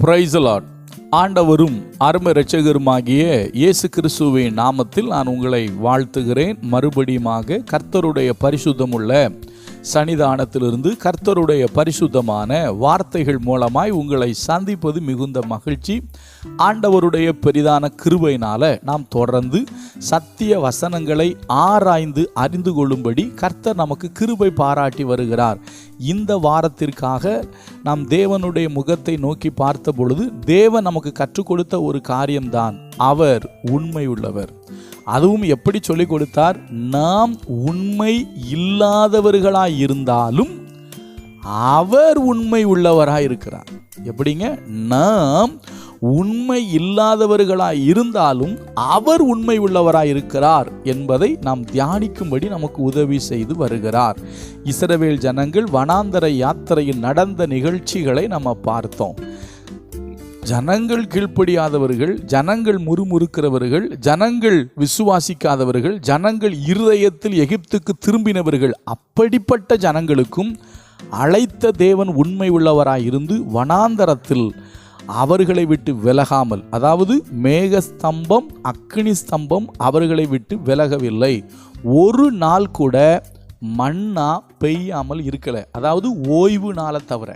Praise the Lord. ஆண்டவரும் அருமை இரட்சகருமாகிய இயேசு கிறிஸ்துவின் நாமத்தில் நான் உங்களை வாழ்த்துகிறேன். மறுபடியுமாக கர்த்தருடைய பரிசுத்தமுள்ள சன்னிதானத்திலிருந்து கர்த்தருடைய பரிசுத்தமான வார்த்தைகள் மூலமாய் உங்களை சந்திப்பது மிகுந்த மகிழ்ச்சி. ஆண்டவருடைய பெரிதான கிருபையினால நாம் தொடர்ந்து சத்திய வசனங்களை ஆராய்ந்து அறிந்து கொள்ளும்படி கர்த்தர் நமக்கு கிருபை பாராட்டி வருகிறார். இந்த வாரத்திற்காக நாம் தேவனுடைய முகத்தை நோக்கி பார்த்த பொழுது தேவன் நமக்கு கற்றுக் கொடுத்த ஒரு காரியம்தான், அவர் உண்மை உள்ளவர். அதுவும் எப்படி சொல்லிக் கொடுத்தார்? நாம் உண்மை இல்லாதவர்களாய் இருந்தாலும் அவர் உண்மை உள்ளவராய் இருக்கிறார். எப்படிங்க? நாம் உண்மை இல்லாதவர்களாய் இருந்தாலும் அவர் உண்மை உள்ளவராய் இருக்கிறார் என்பதை நாம் தியானிக்கும்படி நமக்கு உதவி செய்து வருகிறார். இஸ்ரவேல் ஜனங்கள் வனாந்தர யாத்திரையில் நடந்த நிகழ்ச்சிகளை நம்ம பார்த்தோம். ஜனங்கள் கீழ்ப்படியாதவர்கள், ஜனங்கள் முறுமுறுக்கிறவர்கள், ஜனங்கள் விசுவாசிக்காதவர்கள், ஜனங்கள் இருதயத்தில் எகிப்துக்கு திரும்பினவர்கள், அப்படிப்பட்ட ஜனங்களுக்கும் அழைத்த தேவன் உண்மை உள்ளவராயிருந்து வனாந்தரத்தில் அவர்களை விட்டு விலகாமல், அதாவது மேகஸ்தம்பம் அக்கினி ஸ்தம்பம் அவர்களை விட்டு விலகவில்லை. ஒரு நாள் கூட மண்ணா பெய்யாமல் இருக்கலை. அதாவது ஓய்வு நாளை தவிர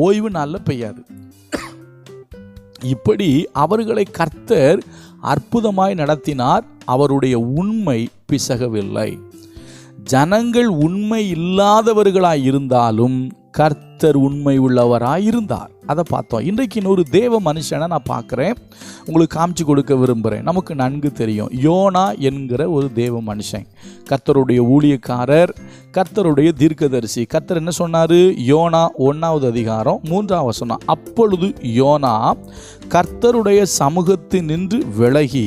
ஓய்வு நாளில் பெய்யாது. இப்படி அவர்களை கர்த்தர் அற்புதமாய் நடத்தினார். அவருடைய உண்மை பிசகவில்லை. ஜனங்கள் உண்மை இல்லாதவர்களாய் இருந்தாலும் கர்த்தர் உண்மை உள்ளவராய் இருந்தார். அதை பார்த்தோம். இன்றைக்கு இன்னொரு தேவ மனுஷனை நான் பார்க்குறேன், உங்களுக்கு காமிச்சு கொடுக்க விரும்புகிறேன். நமக்கு நன்கு தெரியும், யோனா என்கிற ஒரு தேவ மனுஷன், கர்த்தருடைய ஊழியக்காரர், கர்த்தருடைய தீர்க்கதரிசி. கர்த்தர் என்ன சொன்னார்? யோனா 1வது அதிகாரம் 3வது வசனம், அப்பொழுது யோனா கர்த்தருடைய சமூகத்தில் நின்று விலகி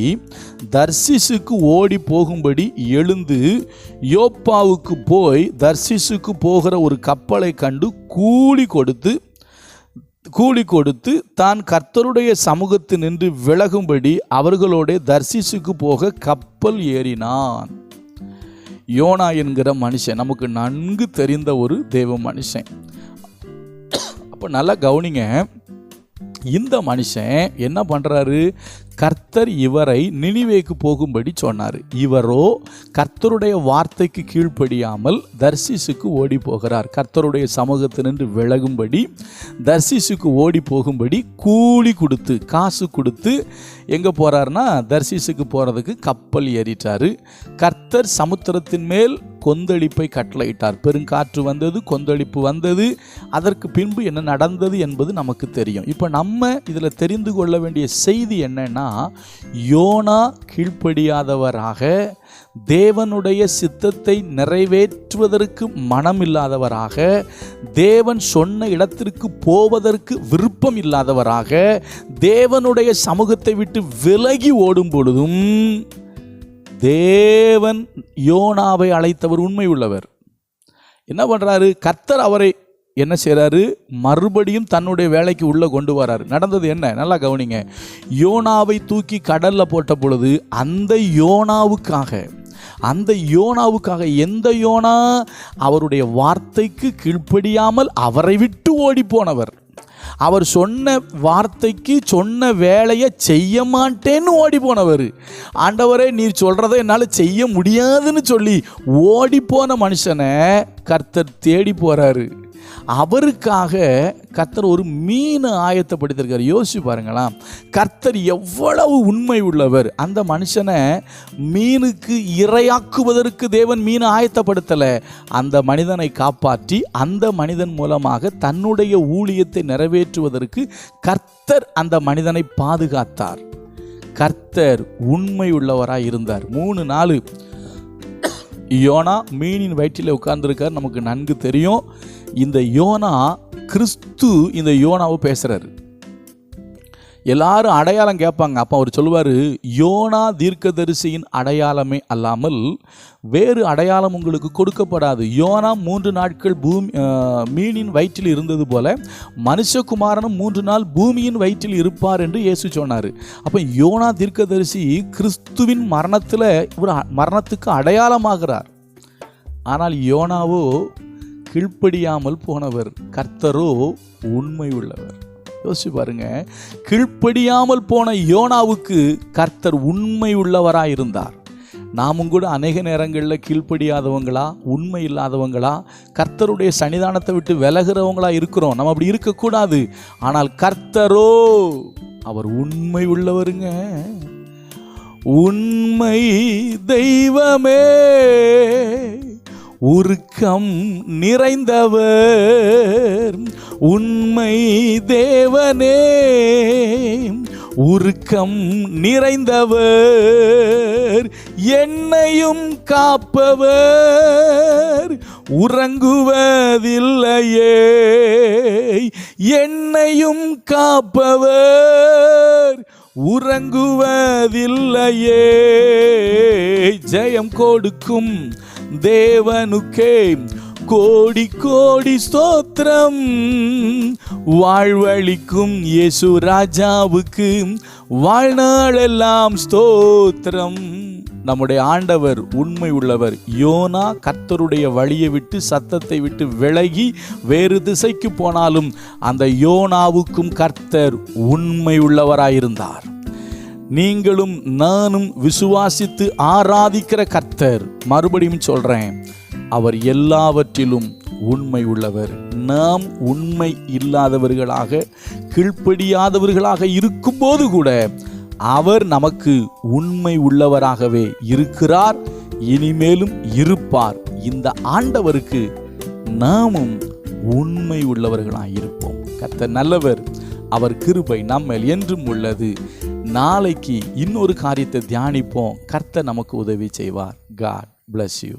தர்சிசுக்கு ஓடி போகும்படி எழுந்து யோப்பாவுக்கு போய் தர்சிசுக்கு போகிற ஒரு கப்பலை கண்டு கூலி கொடுத்து தான் கர்த்தருடைய சமூகத்தில் நின்று விலகும்படி அவர்களோட தர்சிசுக்கு போக கப்பல் ஏறினான். யோனா என்கிற மனுஷன் நமக்கு நன்கு தெரிந்த ஒரு தேவ மனுஷன். அப்போ நல்லா கவனிங்க, இந்த மனுஷன் என்ன பண்ணுறாரு? கர்த்தர் இவரை நினிவேக்கு போகும்படி சொன்னார். இவரோ கர்த்தருடைய வார்த்தைக்கு கீழ்ப்படியாமல் தர்சிசுக்கு ஓடி போகிறார். கர்த்தருடைய சமூகத்தினின்று விலகும்படி தர்சிசுக்கு ஓடி போகும்படி காசு கொடுத்து எங்கே போகிறாருன்னா தர்சிசுக்கு போகிறதுக்கு கப்பல் ஏறிட்டார். கர்த்தர் சமுத்திரத்தின் மேல் கொந்தளிப்பை கட்டளையிட்டார். பெருங்காற்று வந்தது, கொந்தளிப்பு வந்தது. அதற்கு பின்பு என்ன நடந்தது என்பது நமக்கு தெரியும். இப்போ நம்ம இதில் தெரிந்து கொள்ள வேண்டிய செய்தி என்னன்னா, யோனா கீழ்ப்படியாதவராக, தேவனுடைய சித்தத்தை நிறைவேற்றுவதற்கு மனமில்லாதவராக, தேவன் சொன்ன இடத்திற்கு போவதற்கு விருப்பம் இல்லாதவராக, தேவனுடைய சமூகத்தை விட்டு விலகி ஓடும் பொழுதும் தேவன் யோனாவை அழைத்தவர் உண்மை உள்ளவர். என்ன பண்ணுறாரு? கர்த்தர் அவரை என்ன செய்கிறாரு? மறுபடியும் தன்னுடைய வேலைக்கு உள்ளே கொண்டு வராரு. நடந்தது என்ன? நல்லா கவனிங்க. யோனாவை தூக்கி கடலில் போட்ட பொழுது அந்த யோனாவுக்காக எந்த யோனா? அவருடைய வார்த்தைக்கு கீழ்ப்படியாமல் அவரை விட்டு ஓடி போனவர். அவர் சொன்ன வார்த்தைக்கு, சொன்ன வேலையை செய்ய மாட்டேன்னு ஓடி போனவர். ஆண்டவரே, நீர் சொல்கிறத என்னால் செய்ய முடியாதுன்னு சொல்லி ஓடி போன மனுஷனை கர்த்தர் தேடி போகிறாரு. அவருக்காக கர்த்தர் ஒரு மீன் ஆயத்தப்படுத்திருக்கார். யோசிச்சு பாருங்களாம், கர்த்தர் எவ்வளவு உண்மை உள்ளவர். அந்த மனுஷனை மீனுக்கு இரையாக்குவதற்கு தேவன் மீனை ஆயத்தப்படுத்தலை. அந்த மனிதனை காப்பாற்றி அந்த மனிதன் மூலமாக தன்னுடைய ஊழியத்தை நிறைவேற்றுவதற்கு கர்த்தர் அந்த மனிதனை பாதுகாத்தார். கர்த்தர் உண்மை உள்ளவராய் இருந்தார். 3 நாள் யோனா மீனின் வயிற்றில் உட்கார்ந்துருக்கார். நமக்கு நன்கு தெரியும். இந்த யோனா, கிறிஸ்து இந்த யோனாவை பேசுகிறாரு. எல்லாரும் அடையாளம் கேட்பாங்க. அப்போ அவர் சொல்லுவார், யோனா தீர்க்கதரிசியின் அடையாளமே அல்லாமல் வேறு அடையாளம் உங்களுக்கு கொடுக்கப்படாது. யோனா 3 நாட்கள் மீனின் வயிற்றில் இருந்தது போல மனுஷகுமாரனும் 3 நாள் பூமியின் வயிற்றில் இருப்பார் என்று இயேசு சொன்னார். அப்போ யோனா தீர்க்கதரிசி கிறிஸ்துவின் மரணத்துக்கு அடையாளமாகிறார். ஆனால் யோனாவோ கீழ்ப்படியாமல் போனவர், கர்த்தரோ உண்மை உள்ளவர். யோசிச்சு பாருங்க, கீழ்ப்படியாமல் போன யோனாவுக்கு கர்த்தர் உண்மை உள்ளவராய் இருந்தார். நாமும் கூட அநேக நேரங்களில் கீழ்ப்படியாதவங்களா, உண்மை இல்லாதவங்களா, கர்த்தருடைய சன்னிதானத்தை விட்டு விலகிறவங்களா இருக்கிறோம். நம்ம அப்படி இருக்கக்கூடாது. ஆனால் கர்த்தரோ அவர் உண்மை உள்ளவருங்க. உண்மை தெய்வமே, உருக்கம் நிறைந்தவர், உண்மை தேவனே, உருக்கம் நிறைந்தவர், என்னையும் காப்பவர், உறங்குவதில்லையே, என்னையும் காப்பவர், உறங்குவதில்லையே. ஜெயம் கொடுக்கும் தேவனுக்கே கோடி கோடி ஸ்தோத்திரம், வாழ்வழிக்கும் இயேசு ராஜாவுக்கு வாழ்நாளெல்லாம் ஸ்தோத்திரம். நம்முடைய ஆண்டவர் உண்மை உள்ளவர். யோனா கர்த்தருடைய வழியை விட்டு, சத்தத்தை விட்டு விலகி வேறு திசைக்கு போனாலும் அந்த யோனாவுக்கும் கர்த்தர் உண்மை உள்ளவராயிருந்தார். நீங்களும் நானும் விசுவாசித்து ஆராதிக்கிற கர்த்தர், மறுபடியும் சொல்றேன், அவர் எல்லாவற்றிலும் உண்மை உள்ளவர். நாம் உண்மை இல்லாதவர்களாக, கீழ்ப்படியாதவர்களாக இருக்கும்போது கூட அவர் நமக்கு உண்மை உள்ளவராகவே இருக்கிறார், இனிமேலும் இருப்பார். இந்த ஆண்டவருக்கு நாமும் உண்மை உள்ளவர்களாக இருப்போம். கர்த்தர் நல்லவர், அவர் கிருபை நம்மேல் என்றும் உள்ளது. நாளைக்கு இன்னொரு காரியத்தை தியானிப்போம். கர்த்தர் நமக்கு உதவி செய்வார். God bless you.